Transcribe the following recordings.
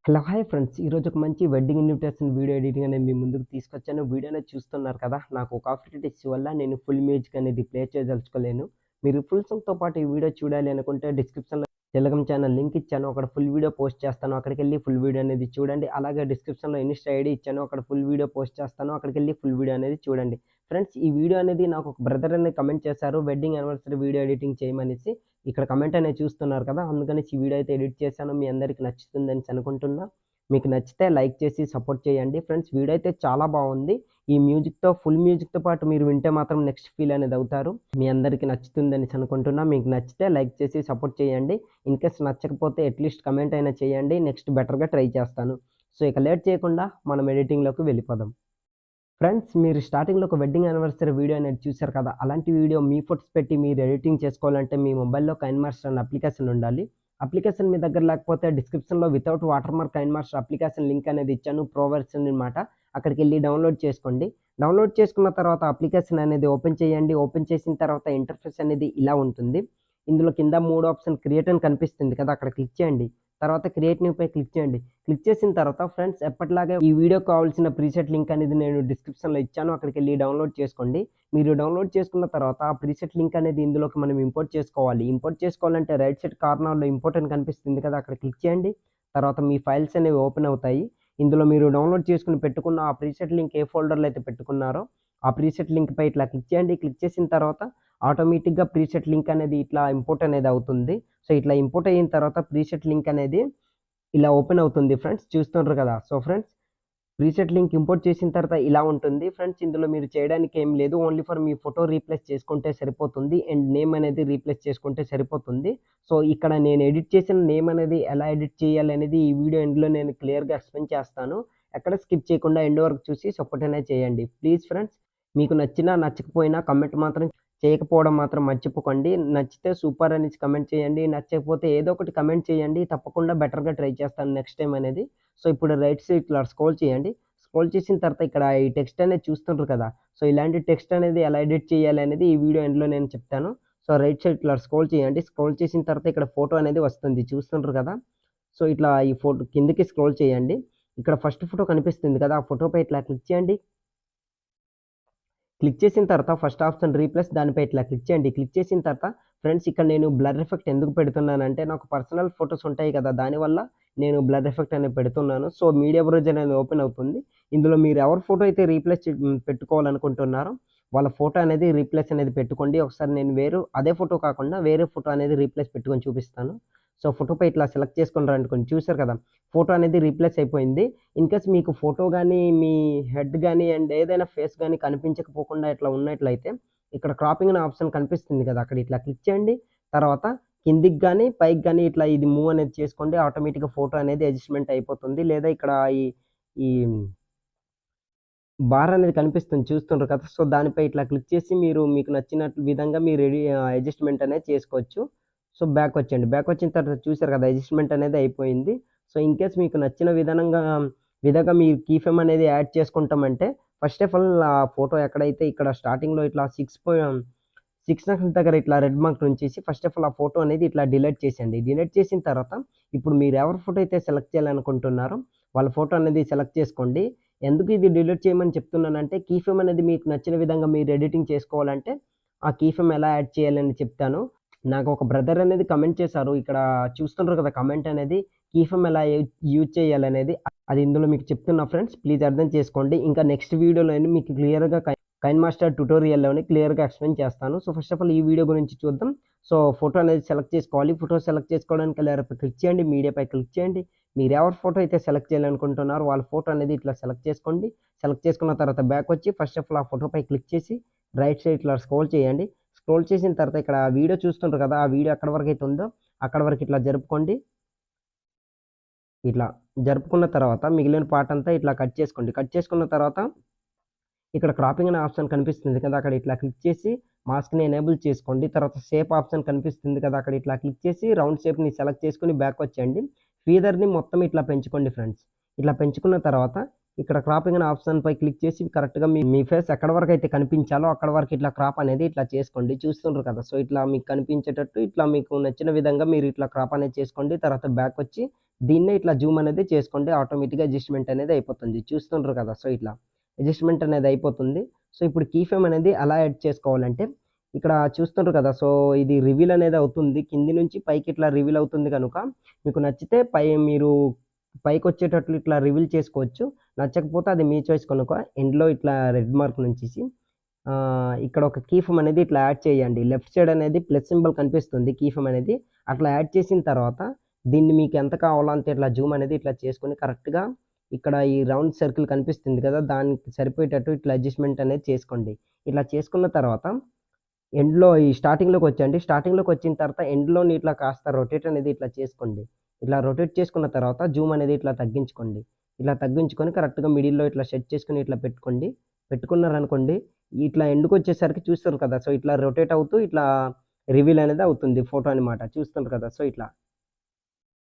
Hello hi friends. ఈరోజు ఒక మంచి వెడ్డింగ్ ఇన్విటేషన్ వీడియో ఎడిటింగ్ అనేది మీ ముందుకు తీసుకొచ్చాను. వీడియో అనేది చూస్తున్నారు కదా! నాకు ఒక కాపీరైట్ ఇష్యూ వల్ల నేను ఫుల్ మ్యూజిక్ అనేది ప్లే చేయదలుచుకోలేను. మీరు ఫుల్ సాంగ్‌తో పాటు ఈ వీడియో చూడాలి అనుకుంటే డిస్క్రిప్షన్‌లో టెలిగ్రామ్ ఛానల్ లింక్ ఇచ్చాను. అక్కడ ఫుల్ వీడియో పోస్ట్ చేస్తాను. అక్కడికెళ్ళి ఫుల్ వీడియో అనేది చూడండి. అలాగే డిస్క్రిప్షన్‌లో ఇన్‌స్టా ఐడీ ఇచ్చాను. అక్కడ ఫుల్ వీడియో పోస్ట్ చేస్తాను. అక్కడికెళ్ళి ఫుల్ వీడియో అనేది చూడండి. ఫ్రెండ్స్, ఈ వీడియో అనేది నాకు ఒక బ్రదర్ అనేది కమెంట్ చేశారు. వెడ్డింగ్ యానివర్సరీ వీడియో ఎడిటింగ్ చేయమనేసి. ఇక్కడ కమెంట్ అనేది చూస్తున్నారు కదా! అందుకనేసి ఈ వీడియో అయితే ఎడిట్ చేశాను. మీ అందరికి నచ్చుతుందనేసి అనుకుంటున్నా. మీకు నచ్చితే లైక్ చేసి సపోర్ట్ చేయండి. ఫ్రెండ్స్, వీడియో అయితే చాలా బాగుంది. ఈ మ్యూజిక్‌తో ఫుల్ మ్యూజిక్‌తో పాటు మీరు వింటే మాత్రం నెక్స్ట్ ఫీల్ అనేది అవుతారు. మీ అందరికీ నచ్చుతుందనేసి అనుకుంటున్నా. మీకు నచ్చితే లైక్ చేసి సపోర్ట్ చేయండి. ఇన్‌కేస్ నచ్చకపోతే అట్‌లీస్ట్ కమెంట్ అయినా చేయండి. నెక్స్ట్ బెటర్‌గా ట్రై చేస్తాను. సో, ఇక లేట్ చేయకుండా మనం ఎడిటింగ్‌లోకి వెళ్ళిపోదాం. ఫ్రెండ్స్, మీరు స్టార్టింగ్‌లో ఒక వెడ్డింగ్ యానివర్సరీ వీడియో అనేది చూసారు కదా! అలాంటి వీడియో మీ ఫోటోస్ పెట్టి మీరు ఎడిటింగ్ చేసుకోవాలంటే మీ మొబైల్‌లో కైన్‌మాస్టర్ అనే అప్లికేషన్ ఉండాలి. అప్లికేషన్ మీ దగ్గర లేకపోతే డిస్క్రిప్షన్‌లో వితౌట్ వాటర్‌మార్క్ కైన్‌మాస్టర్ అప్లికేషన్ లింక్ అనేది ఇచ్చాను. ప్రో వెర్షన్ అన్నమాట. అక్కడికెళ్ళి డౌన్‌లోడ్ చేసుకోండి. డౌన్‌లోడ్ చేసుకున్న తర్వాత అప్లికేషన్ అనేది ఓపెన్ చేయండి. ఓపెన్ చేసిన తర్వాత ఇంటర్ఫేస్ అనేది ఇలా ఉంటుంది. ఇందులో కింద 3 ఆప్షన్ క్రియేట్ అని కనిపిస్తుంది కదా! అక్కడ క్లిక్ చేయండి. తర్వాత క్రియేట్ న్యూపై క్లిక్ చేయండి. క్లిక్ చేసిన తర్వాత ఫ్రెండ్స్, ఎప్పటిలాగే ఈ వీడియోకి కావాల్సిన ప్రీసెట్ లింక్ అనేది నేను డిస్క్రిప్షన్‌లో ఇచ్చాను. అక్కడికెళ్ళి డౌన్‌లోడ్ చేసుకోండి. మీరు డౌన్‌లోడ్ చేసుకున్న తర్వాత ఆ ప్రీసెట్ లింక్ అనేది ఇందులోకి మనం ఇంపోర్ట్ చేసుకోవాలి. ఇంపోర్ట్ చేసుకోవాలంటే రైట్ సైడ్ కార్నర్‌లో ఇంపోర్ట్ అని కనిపిస్తుంది కదా! అక్కడ క్లిక్ చేయండి. తర్వాత మీ ఫైల్స్ అనేవి ఓపెన్ అవుతాయి. ఇందులో మీరు డౌన్‌లోడ్ చేసుకొని పెట్టుకున్న ఆ ప్రీసెట్ లింక్ ఏ ఫోల్డర్‌లో అయితే పెట్టుకున్నారో ఆ ప్రీసెట్ లింక్‌పై ఇట్లా క్లిక్ చేయండి. క్లిక్ చేసిన తర్వాత ఆటోమేటిక్‌గా ప్రీసెట్ లింక్ అనేది ఇట్లా ఇంపోర్ట్ అనేది అవుతుంది. సో, ఇట్లా ఇంపోర్ట్ అయిన తర్వాత ప్రీసెట్ లింక్ అనేది ఇలా ఓపెన్ అవుతుంది ఫ్రెండ్స్. చూస్తుండ్రు కదా! So, friends, preset link import చేసిన తర్వాత ఇలా ఉంటుంది. ఫ్రెండ్స్, ఇందులో మీరు చేయడానికి ఏం లేదు. Only for me photo replace చేసుకుంటే సరిపోతుంది. అండ్ నేమ్ అనేది రీప్లేస్ చేసుకుంటే సరిపోతుంది. సో, ఇక్కడ నేను ఎడిట్ చేసిన నేమ్ అనేది ఎలా ఎడిట్ చేయాలి అనేది ఈ వీడియో ఎండ్‌లో నేను క్లియర్‌గా ఎక్స్‌ప్లెయిన్ చేస్తాను. ఎక్కడ స్కిప్ చేయకుండా ఎండ్ వరకు చూసి సపోర్ట్ అనేది చేయండి. ప్లీజ్ ఫ్రెండ్స్, మీకు నచ్చినా, నచ్చకపోయినా కామెంట్ మాత్రం చేయకపోవడం మాత్రం మర్చిపోకండి. నచ్చితే సూపర్ అనేసి కామెంట్ చేయండి. నచ్చకపోతే ఏదో ఒకటి కామెంట్ చేయండి. తప్పకుండా బెటర్‌గా ట్రై చేస్తాను నెక్స్ట్ టైమ్ అనేది. సో, ఇప్పుడు రైట్ సైడ్ ఇట్లా స్క్రోల్ చేయండి. స్క్రోల్ చేసిన తర్వాత ఇక్కడ ఈ టెక్స్ట్ అనేది చూస్తుండ్రు కదా! సో, ఇలాంటి టెక్స్ట్ అనేది ఎలా ఎడిట్ చేయాలి అనేది ఈ వీడియో ఎండ్‌లో నేను చెప్తాను. సో, రైట్ సైడ్ ఇట్లా స్క్రోల్ చేయండి. స్క్రోల్ చేసిన తర్వాత ఇక్కడ ఫోటో అనేది వస్తుంది. చూస్తుండ్రు కదా! సో, ఇట్లా ఈ ఫోటో కిందకి స్క్రోల్ చేయండి. ఇక్కడ ఫస్ట్ ఫోటో కనిపిస్తుంది కదా! ఆ ఫోటోపై ఇట్లా క్లిక్ చేయండి. క్లిక్ చేసిన తర్వాత ఫస్ట్ ఆప్షన్ రీప్లేస్ దానిపై ఇట్లా క్లిక్ చేయండి. క్లిక్ చేసిన తర్వాత ఫ్రెండ్స్, ఇక్కడ నేను బ్లర్ ఎఫెక్ట్ ఎందుకు పెడుతున్నానంటే నాకు పర్సనల్ ఫోటోస్ ఉంటాయి కదా! దానివల్ల నేను బ్లర్ ఎఫెక్ట్ అనేది పెడుతున్నాను. సో, మీడియా బ్రౌజర్ అనేది ఓపెన్ అవుతుంది. ఇందులో మీరు ఎవరి ఫోటో అయితే పెట్టుకోవాలనుకుంటున్నారో వాళ్ళ ఫోటో అనేది రీప్లేస్ అనేది పెట్టుకోండి. ఒకసారి నేను అదే ఫోటో కాకుండా వేరే ఫోటో అనేది రీప్లేస్ పెట్టుకొని చూపిస్తాను. సో, ఫోటోపై ఇట్లా సెలెక్ట్ చేసుకున్నారనుకోండి, చూసారు కదా! ఫోటో అనేది రీప్లేస్ అయిపోయింది. ఇన్‌కేస్ మీకు ఫోటో గాని, మీ హెడ్ గాని అండ్ ఏదైనా ఫేస్ గాని కనిపించకపోకుండా ఇట్లా ఉన్నట్లయితే ఇక్కడ క్రాపింగ్ అనే ఆప్షన్ కనిపిస్తుంది కదా! అక్కడ ఇట్లా క్లిక్ చేయండి. తర్వాత కిందికి గాని, పైకి గాని ఇట్లా ఇది మూవ్ అనేది చేసుకోండి. ఆటోమేటిక్‌గా ఫోటో అనేది అడ్జస్ట్‌మెంట్ అయిపోతుంది. లేదా ఇక్కడ ఈ ఈ బార్ అనేది కనిపిస్తుంది, చూస్తుండ్రు కదా! సో, దానిపై ఇట్లా క్లిక్ చేసి మీకు నచ్చిన విధంగా మీరు అడ్జస్ట్‌మెంట్ అనేది చేసుకోవచ్చు. సో, బ్యాకొచ్చేయండి. బ్యాకొచ్చిన తర్వాత చూసారు కదా! అడ్జస్ట్‌మెంట్ అనేది అయిపోయింది. సో, ఇన్‌కేస్ మీకు నచ్చిన విధంగా మీరు కీ ఫ్రేమ్ అనేది యాడ్ చేసుకుంటామంటే ఫస్ట్ ఆఫ్ ఆల్ ఆ ఫోటో ఎక్కడైతే ఇక్కడ స్టార్టింగ్‌లో ఇట్లా 6 నక్షత్రం దగ్గర ఇట్లా రెడ్ మార్క్ ఉంచేసి ఫస్ట్ ఆఫ్ ఆల్ ఆ ఫోటో అనేది ఇట్లా డిలీట్ చేసేయండి. డిలీట్ చేసిన తర్వాత ఇప్పుడు మీరు ఎవరి ఫోటో అయితే సెలెక్ట్ చేయాలనుకుంటున్నారో వాళ్ళ ఫోటో అనేది సెలెక్ట్ చేసుకోండి. ఎందుకు ఇది డిలీట్ చేయమని చెప్తున్నానంటే, కీ ఫ్రేమ్ అనేది మీకు నచ్చిన విధంగా మీరు ఎడిటింగ్ చేసుకోవాలంటే ఆ కీ ఫ్రేమ్ ఎలా యాడ్ చేయాలని చెప్తాను. నాకు ఒక బ్రదర్ అనేది కమెంట్ చేశారు. ఇక్కడ చూస్తున్నారు కదా! కమెంట్ అనేది కీ ఫ్రేమ్ ఎలా యూజ్ చేయాలనేది. అది ఇందులో మీకు చెప్తున్నా ఫ్రెండ్స్. ప్లీజ్ అర్థం చేసుకోండి. ఇంకా నెక్స్ట్ వీడియోలోని మీకు క్లియర్‌గా కైన్‌మాస్టర్ ట్యుటోరియల్‌లోని క్లియర్‌గా ఎక్స్‌ప్లెయిన్ చేస్తాను. సో, ఫస్ట్ ఆఫ్ ఆల్ ఈ వీడియో గురించి చూద్దాం. సో, ఫోటో అనేది సెలెక్ట్ చేసుకోవాలి. ఫోటో సెలెక్ట్ చేసుకోవడానికి లేయర్‌పై క్లిక్ చేయండి. మీడియాపై క్లిక్ చేయండి. మీరెవరి ఫోటో అయితే సెలెక్ట్ చేయాలనుకుంటున్నారో వాళ్ళ ఫోటో అనేది ఇట్లా సెలెక్ట్ చేసుకోండి. సెలెక్ట్ చేసుకున్న తర్వాత బ్యాకొచ్చి ఫస్ట్ ఆఫ్ ఆల్ ఆ ఫోటోపై క్లిక్ చేసి రైట్ సైడ్ ఇట్లా స్క్రోల్ చేయండి. స్క్రోల్ చేసిన తర్వాత ఇక్కడ వీడియో చూస్తుండ్రు కదా! ఆ వీడియో ఎక్కడి వరకైతే ఉందో అక్కడి వరకు ఇట్లా జరుపుకోండి. ఇట్లా జరుపుకున్న తర్వాత మిగిలిన పార్ట్ అంతా ఇట్లా కట్ చేసుకోండి. కట్ చేసుకున్న తర్వాత ఇక్కడ క్రాపింగ్ అనే ఆప్షన్ కనిపిస్తుంది కదా! అక్కడ ఇట్లా క్లిక్ చేసి మాస్క్‌ని ఎనేబుల్ చేసుకోండి. తర్వాత షేప్ ఆప్షన్ కనిపిస్తుంది కదా! అక్కడ ఇట్లా క్లిక్ చేసి రౌండ్ షేప్‌ని సెలెక్ట్ చేసుకొని బ్యాకొచ్చేయండి. ఫీదర్‌ని మొత్తం ఇట్లా పెంచుకోండి ఫ్రెండ్స్. ఇట్లా పెంచుకున్న తర్వాత ఇక్కడ క్రాపింగ్ అనే ఆప్షన్‌పై క్లిక్ చేసి కరెక్ట్‌గా మీ ఫేస్ ఎక్కడి వరకైతే కనిపించాలో అక్కడి వరకు ఇట్లా క్రాప్ అనేది ఇట్లా చేసుకోండి. చూస్తుండ్రు కదా! సో, ఇట్లా మీకు కనిపించేటట్టు ఇట్లా మీకు నచ్చిన విధంగా మీరు ఇట్లా క్రాప్ అనేది చేసుకోండి. తర్వాత బ్యాకొచ్చి దీన్నే ఇట్లా జూమ్ అనేది చేసుకోండి. ఆటోమేటిక్‌గా అడ్జస్ట్‌మెంట్ అనేది అయిపోతుంది. చూస్తుండ్రు కదా! సో, ఇట్లా అడ్జస్ట్‌మెంట్ అనేది అయిపోతుంది. సో, ఇప్పుడు కీ ఫ్రేమ్ అనేది ఎలా యాడ్ చేసుకోవాలంటే ఇక్కడ చూస్తుండ్రు కదా! సో, ఇది రివీల్ అనేది అవుతుంది. కింది నుంచి పైకి ఇట్లా రివీల్ అవుతుంది కనుక మీకు నచ్చితే మీరు పైకొచ్చేటట్లు ఇట్లా రివీల్ చేసుకోవచ్చు. నచ్చకపోతే అది మీ చాయిస్ కనుక ఎండ్‌లో ఇట్లా రెడ్ మార్క్ నుంచేసి ఇక్కడ ఒక కీ ఫ్రేమ్ అనేది ఇట్లా యాడ్ చేయండి. లెఫ్ట్ సైడ్ అనేది ప్లస్ సింబల్ కనిపిస్తుంది కీ ఫ్రేమ్ అనేది. అట్లా యాడ్ చేసిన తర్వాత దీన్ని మీకు ఎంత కావాలో అంత ఇట్లా జూమ్ అనేది ఇట్లా చేసుకొని కరెక్ట్‌గా ఇక్కడ ఈ రౌండ్ సర్కిల్ కనిపిస్తుంది కదా! దానికి సరిపోయేటట్టు ఇట్లా అడ్జస్ట్‌మెంట్ అనేది చేసుకోండి. ఇట్లా చేసుకున్న తర్వాత ఎండ్‌లో ఈ స్టార్టింగ్‌లోకొచ్చండి. స్టార్టింగ్‌లోకొచ్చిన తర్వాత ఎండ్‌లోని ఇట్లా కాస్త రొటేట్ అనేది ఇట్లా చేసుకోండి. ఇట్లా రొటేట్ చేసుకున్న తర్వాత జూమ్ అనేది ఇట్లా తగ్గించుకోండి. ఇట్లా తగ్గించుకొని కరెక్ట్‌గా మిడిల్‌లో ఇట్లా సెట్ చేసుకొని ఇట్లా పెట్టుకోండి. పెట్టుకున్నారనుకోండి, ఇట్లా ఎండ్‌కొచ్చేసరికి చూస్తారు కదా! సో, ఇట్లా రొటేట్ అవుతూ ఇట్లా రివీల్ అనేది అవుతుంది ఫోటో అనమాట. చూస్తున్నారు కదా! సో,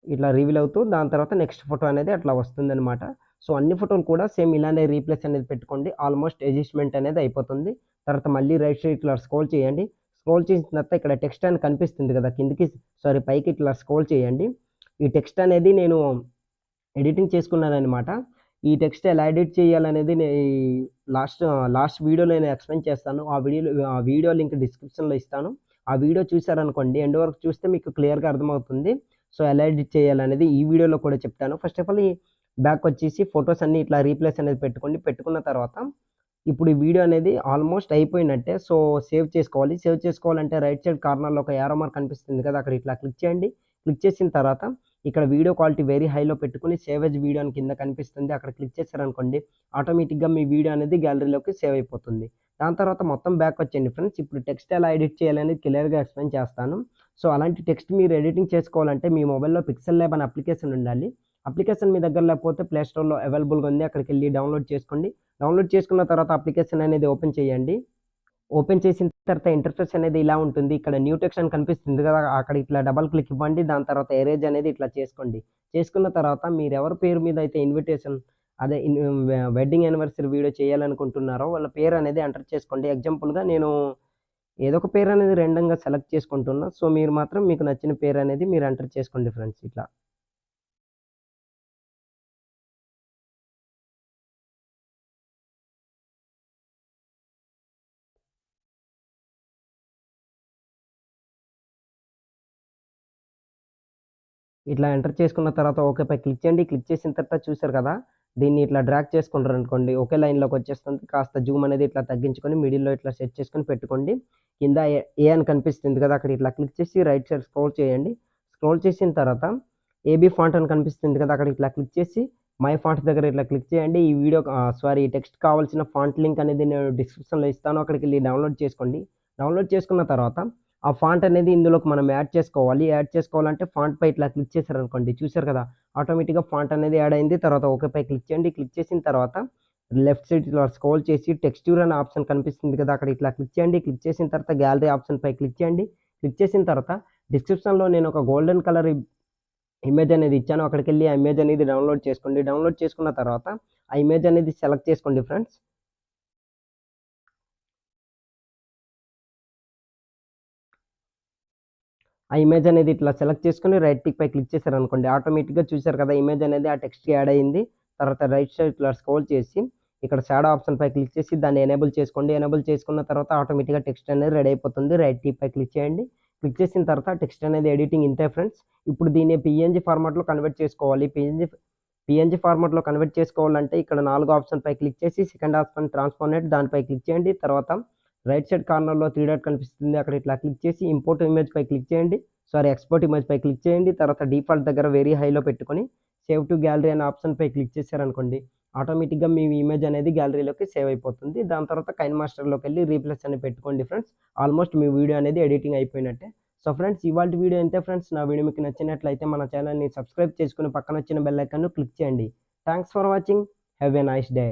ఇట్లా రివీల్ అవుతూ దాని తర్వాత నెక్స్ట్ ఫోటో అనేది అట్లా వస్తుందనమాట. సో, అన్ని ఫోటోలు కూడా సేమ్ ఇలానే రీప్లేస్ అనేది పెట్టుకోండి. ఆల్‌మోస్ట్ అడ్జస్ట్‌మెంట్ అనేది అయిపోతుంది. తర్వాత మళ్ళీ రైట్ సైడ్ ఇట్లా స్క్రోల్ చేయండి. స్క్రోల్ చేసిన తర్వాత ఇక్కడ టెక్స్ట్ అని కనిపిస్తుంది కదా! పైకి ఇట్లా స్క్రోల్ చేయండి. ఈ టెక్స్ట్ అనేది నేను ఎడిటింగ్ చేసుకున్నాననమాట. ఈ టెక్స్ట్ ఎలా ఎడిట్ చేయాలనేది లాస్ట్ వీడియోలో నేను ఎక్స్‌ప్లెయిన్ చేస్తాను. ఆ వీడియో లింక్ డిస్క్రిప్షన్‌లో ఇస్తాను. ఆ వీడియో చూసారనుకోండి ఎండ్ వరకు చూస్తే మీకు క్లియర్‌గా అర్థమవుతుంది. సో, ఎలా ఎడిట్ చేయాలనేది ఈ వీడియోలో కూడా చెప్తాను. ఫస్ట్ ఆఫ్ ఆల్ ఈ బ్యాకొచ్చేసి ఫోటోస్ అన్నీ ఇట్లా రీప్లేస్ అనేది పెట్టుకోండి. పెట్టుకున్న తర్వాత ఇప్పుడు ఈ వీడియో అనేది ఆల్‌మోస్ట్ అయిపోయినట్టే. సో, సేవ్ చేసుకోవాలి. సేవ్ చేసుకోవాలంటే రైట్ సైడ్ కార్నర్‌లో ఒక యారో మార్క్ కనిపిస్తుంది కదా! అక్కడ ఇట్లా క్లిక్ చేయండి. క్లిక్ చేసిన తర్వాత ఇక్కడ వీడియో క్వాలిటీ వెరీ హైలో పెట్టుకొని సేవ్ యాస్ వీడియో అని కింద కనిపిస్తుంది. అక్కడ క్లిక్ చేశారనుకోండి ఆటోమేటిక్‌గా మీ వీడియో అనేది గ్యాలరీలోకి సేవ్ అయిపోతుంది. దాని తర్వాత మొత్తం బ్యాకొచ్చేయండి ఫ్రెండ్స్. ఇప్పుడు టెక్స్ట్ ఎలా ఎడిట్ చేయాలనేది క్లియర్‌గా ఎక్స్‌ప్లెయిన్ చేస్తాను. సో, అలాంటి టెక్స్ట్ మీరు ఎడిటింగ్ చేసుకోవాలంటే మీ మొబైల్‌లో పిక్సెల్ ల్యాబ్ అనే అప్లికేషన్ ఉండాలి. అప్లికేషన్ మీ దగ్గర లేకపోతే ప్లే స్టోర్‌లో అవైలబుల్‌గా ఉంది. అక్కడికెళ్ళి డౌన్‌లోడ్ చేసుకోండి. డౌన్‌లోడ్ చేసుకున్న తర్వాత అప్లికేషన్ అనేది ఓపెన్ చేయండి. ఓపెన్ చేసిన తర్వాత ఇంటర్ఫేస్ అనేది ఇలా ఉంటుంది. ఇక్కడ న్యూ టెక్స్ట్ అని కనిపిస్తుంది కదా! అక్కడ ఇట్లా డబుల్ క్లిక్ ఇవ్వండి. దాని తర్వాత ఎరేజ్ అనేది ఇట్లా చేసుకోండి. చేసుకున్న తర్వాత మీరెవరి పేరు మీద అయితే ఇన్విటేషన్ అదే ఇన్ వెడ్డింగ్ యానివర్సరీ వీడియో చేయాలనుకుంటున్నారో వాళ్ళ పేరు అనేది ఎంటర్ చేసుకోండి. ఎగ్జాంపుల్‌గా నేను ఏదో ఒక పేరు అనేది రాండమ్‌గా సెలెక్ట్ చేసుకుంటున్నా. సో, మీరు మాత్రం మీకు నచ్చిన పేరు అనేది మీరు ఎంటర్ చేసుకోండి ఫ్రెండ్స్ ఇట్లా. ఇట్లా ఎంటర్ చేసుకున్న తర్వాత ఓకేపై క్లిక్ చేయండి. క్లిక్ చేసిన తర్వాత చూసారు కదా! దీన్ని ఇట్లా డ్రాగ్ చేసుకున్నారనుకోండి ఒకే లైన్‌లోకి వచ్చేస్తుంది. కాస్త జూమ్ అనేది ఇట్లా తగ్గించుకొని మిడిల్‌లో ఇట్లా సెట్ చేసుకొని పెట్టుకోండి. కింద ఏ అని కనిపిస్తుంది కదా! అక్కడ ఇట్లా క్లిక్ చేసి రైట్ సైడ్ స్క్రోల్ చేయండి. స్క్రోల్ చేసిన తర్వాత ఏబీ ఫాంట్ అని కనిపిస్తుంది కదా! అక్కడ ఇట్లా క్లిక్ చేసి మై ఫాంట్ దగ్గర ఇట్లా క్లిక్ చేయండి. ఈ టెక్స్ట్ కావాల్సిన ఫాంట్ లింక్ అనేది నేను డిస్క్రిప్షన్‌లో ఇస్తాను. అక్కడికెళ్ళి డౌన్‌లోడ్ చేసుకోండి. డౌన్‌లోడ్ చేసుకున్న తర్వాత ఆ ఫాంట్ అనేది ఇందులోకి మనం యాడ్ చేసుకోవాలి. యాడ్ చేసుకోవాలంటే ఫాంట్‌పై ఇట్లా క్లిక్ చేశారనుకోండి. చూసారు కదా! ఆటోమేటిక్‌గా ఫాంట్ అనేది యాడ్ అయింది. తర్వాత ఓకేపై క్లిక్ చేయండి. క్లిక్ చేసిన తర్వాత లెఫ్ట్ సైడ్ ఇట్లా స్క్రోల్ చేసి టెక్స్చర్ అనే ఆప్షన్ కనిపిస్తుంది కదా! అక్కడ ఇట్లా క్లిక్ చేయండి. క్లిక్ చేసిన తర్వాత గ్యాలరీ ఆప్షన్‌పై క్లిక్ చేయండి. క్లిక్ చేసిన తర్వాత డిస్క్రిప్షన్‌లో నేను ఒక గోల్డెన్ కలర్ ఇమేజ్ అనేది ఇచ్చాను. అక్కడికెళ్ళి ఆ ఇమేజ్ అనేది డౌన్‌లోడ్ చేసుకోండి. డౌన్‌లోడ్ చేసుకున్న తర్వాత ఆ ఇమేజ్ అనేది సెలెక్ట్ చేసుకోండి ఫ్రెండ్స్. ఆ ఇమేజ్ అనేది ఇట్లా సెలెక్ట్ చేసుకొని రైట్ టిక్ పై క్లిక్ చేశారనుకోండి ఆటోమేటిక్‌గా చూసారు కదా! ఇమేజ్ అనేది ఆ టెక్స్ట్‌కి యాడ్ అయింది. తర్వాత రైట్ సైడ్ ఇట్లా స్క్రోల్ చేసి ఇక్కడ షాడో ఆప్షన్ పై క్లిక్ చేసి దాన్ని ఎనేబుల్ చేసుకోండి. ఎనేబుల్ చేసుకున్న తర్వాత ఆటోమేటిక్‌గా టెక్స్ట్ అనేది రెడీ అయిపోతుంది. రైట్ టిక్ పై క్లిక్ చేయండి. క్లిక్ చేసిన తర్వాత టెక్స్ట్ అనేది ఎడిటింగ్ ఇంతే ఫ్రెండ్స్. ఇప్పుడు దీన్ని పీఎన్‌జీ ఫార్మాట్‌లో కన్వర్ట్ చేసుకోవాలి. పీఎన్‌జీ ఫార్మాట్‌లో కన్వర్ట్ చేసుకోవాలంటే ఇక్కడ 4 ఆప్షన్ పై క్లిక్ చేసి సెకండ్ ఆప్షన్ ట్రాన్స్ఫార్మేట్ దానిపై క్లిక్ చేయండి. తర్వాత రైట్ సైడ్ కార్నర్‌లో 3 డాట్ కనిపిస్తుంది. అక్కడ ఇట్లా క్లిక్ చేసి ఇంపోర్ట్ ఇమేజ్ పై క్లిక్ చేయండి. ఎక్స్‌పోర్ట్ ఇమేజ్ పై క్లిక్ చేయండి. తర్వాత డిఫాల్ట్ దగ్గర వెరీ హైలో పెట్టుకొని సేవ్ టు గ్యాలరీ అనే ఆప్షన్ పై క్లిక్ చేశారనుకోండి ఆటోమేటిక్‌గా మీ ఇమేజ్ అనేది గ్యాలరీలోకి సేవ్ అయిపోతుంది. దాని తర్వాత కైన్ మాస్టర్‌లోకెళ్ళి రీప్లేస్ అని పెట్టుకోండి ఫ్రెండ్స్. ఆల్‌మోస్ట్ మీ వీడియో అనేది ఎడిటింగ్ అయిపోయినట్టే. సో ఫ్రెండ్స్ ఇవాల్టి వీడియో ఇంతే ఫ్రెండ్స్. నా వీడియో మీకు నచ్చినట్లయితే మన ఛానెల్‌ని సబ్స్క్రైబ్ చేసుకొని పక్కన వచ్చిన బెల్ ఐకాన్‌ను క్లిక్ చేయండి. Thanks for watching. Have a nice day.